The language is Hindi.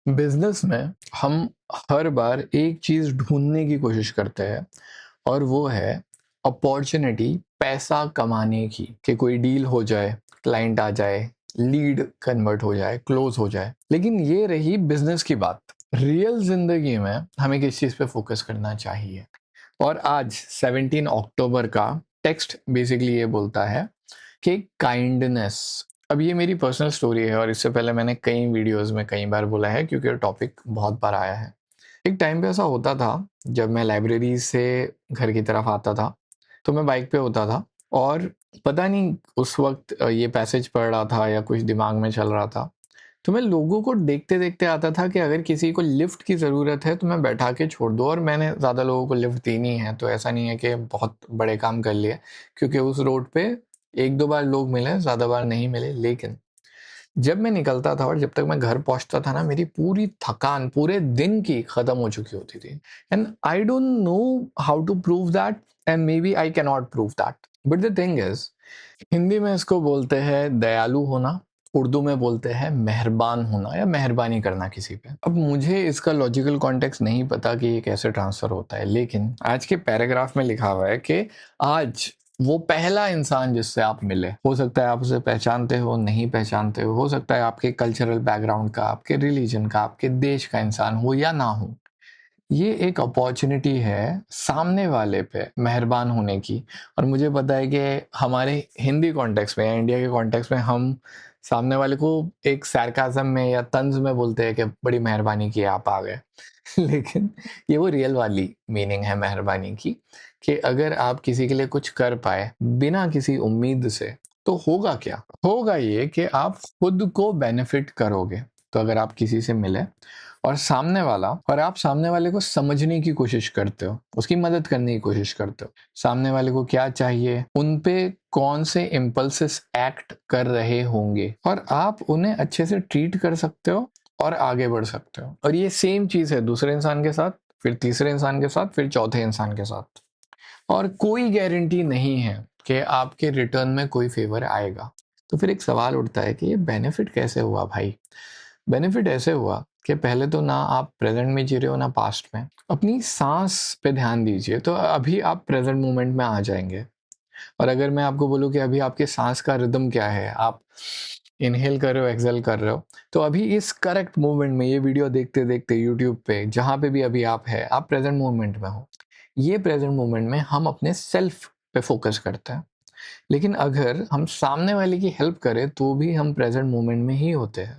बिजनेस में हम हर बार एक चीज ढूंढने की कोशिश करते हैं और वो है अपॉर्चुनिटी पैसा कमाने की, कि कोई डील हो जाए, क्लाइंट आ जाए, लीड कन्वर्ट हो जाए, क्लोज हो जाए। लेकिन ये रही बिजनेस की बात। रियल जिंदगी में हमें किस चीज पे फोकस करना चाहिए? और आज 17 अक्टूबर का टेक्स्ट बेसिकली ये बोलता है कि काइंडनेस। अब ये मेरी पर्सनल स्टोरी है और इससे पहले मैंने कई वीडियोस में कई बार बोला है, क्योंकि टॉपिक बहुत बार आया है। एक टाइम पे ऐसा होता था, जब मैं लाइब्रेरी से घर की तरफ आता था तो मैं बाइक पे होता था और पता नहीं उस वक्त ये पैसेज पढ़ रहा था या कुछ दिमाग में चल रहा था। तो मैं लोगों को देखते देखते आता था कि अगर किसी को लिफ्ट की ज़रूरत है तो मैं बैठा के छोड़ दूँ, और मैंने ज़्यादा लोगों को लिफ्ट दी नहीं है, तो ऐसा नहीं है कि बहुत बड़े काम कर लिए, क्योंकि उस रोड पे एक दो बार लोग मिले, ज़्यादा बार नहीं मिले। लेकिन जब मैं निकलता था और जब तक मैं घर पहुंचता था ना, मेरी पूरी थकान पूरे दिन की खत्म हो चुकी होती थी। And I don't know how to prove that, and maybe I can not prove that, but the thing is, Hindi में इसको बोलते हैं दयालु होना, उर्दू में बोलते हैं मेहरबान होना या मेहरबानी करना किसी पे। अब मुझे इसका लॉजिकल कॉन्टेक्स्ट नहीं पता कि ये कैसे ट्रांसफर होता है, लेकिन आज के पैराग्राफ में लिखा हुआ है कि आज वो पहला इंसान जिससे आप मिले, हो सकता है आप उसे पहचानते हो, नहीं पहचानते हो सकता है आपके कल्चरल बैकग्राउंड का, आपके रिलीजन का, आपके देश का इंसान हो या ना हो, ये एक अपॉर्चुनिटी है सामने वाले पे मेहरबान होने की। और मुझे पता है कि हमारे हिंदी कॉन्टेक्स्ट में या इंडिया के कॉन्टेक्स्ट में हम सामने वाले को एक सरकाज़म में या तंज में बोलते हैं कि बड़ी मेहरबानी की, आप आ गए। लेकिन ये वो रियल वाली मीनिंग है मेहरबानी की, कि अगर आप किसी के लिए कुछ कर पाए बिना किसी उम्मीद से, तो होगा क्या? होगा ये कि आप खुद को बेनिफिट करोगे। तो अगर आप किसी से मिले और आप सामने वाले को समझने की कोशिश करते हो, उसकी मदद करने की कोशिश करते हो, सामने वाले को क्या चाहिए, उन पे कौन से इम्पल्सेस एक्ट कर रहे होंगे, और आप उन्हें अच्छे से ट्रीट कर सकते हो और आगे बढ़ सकते हो। और ये सेम चीज है दूसरे इंसान के साथ, फिर तीसरे इंसान के साथ, फिर चौथे इंसान के साथ। और कोई गारंटी नहीं है कि आपके रिटर्न में कोई फेवर आएगा। तो फिर एक सवाल उठता है कि ये बेनिफिट कैसे हुआ भाई? बेनिफिट ऐसे हुआ कि पहले तो ना आप प्रेजेंट में जी रहे हो ना पास्ट में। अपनी सांस पे ध्यान दीजिए, तो अभी आप प्रेजेंट मोमेंट में आ जाएंगे। और अगर मैं आपको बोलूँ कि अभी आपके सांस का रिदम क्या है, आप इनहेल कर रहे हो, एक्सेल कर रहे हो, तो अभी इस करेक्ट मोमेंट में ये वीडियो देखते देखते यूट्यूब पे जहाँ पे भी अभी आप है, आप प्रेजेंट मोमेंट में हो। ये प्रेजेंट मोमेंट में हम अपने सेल्फ पे फोकस करते हैं। लेकिन अगर हम सामने वाले की हेल्प करें तो भी हम प्रेजेंट मोमेंट में ही होते हैं।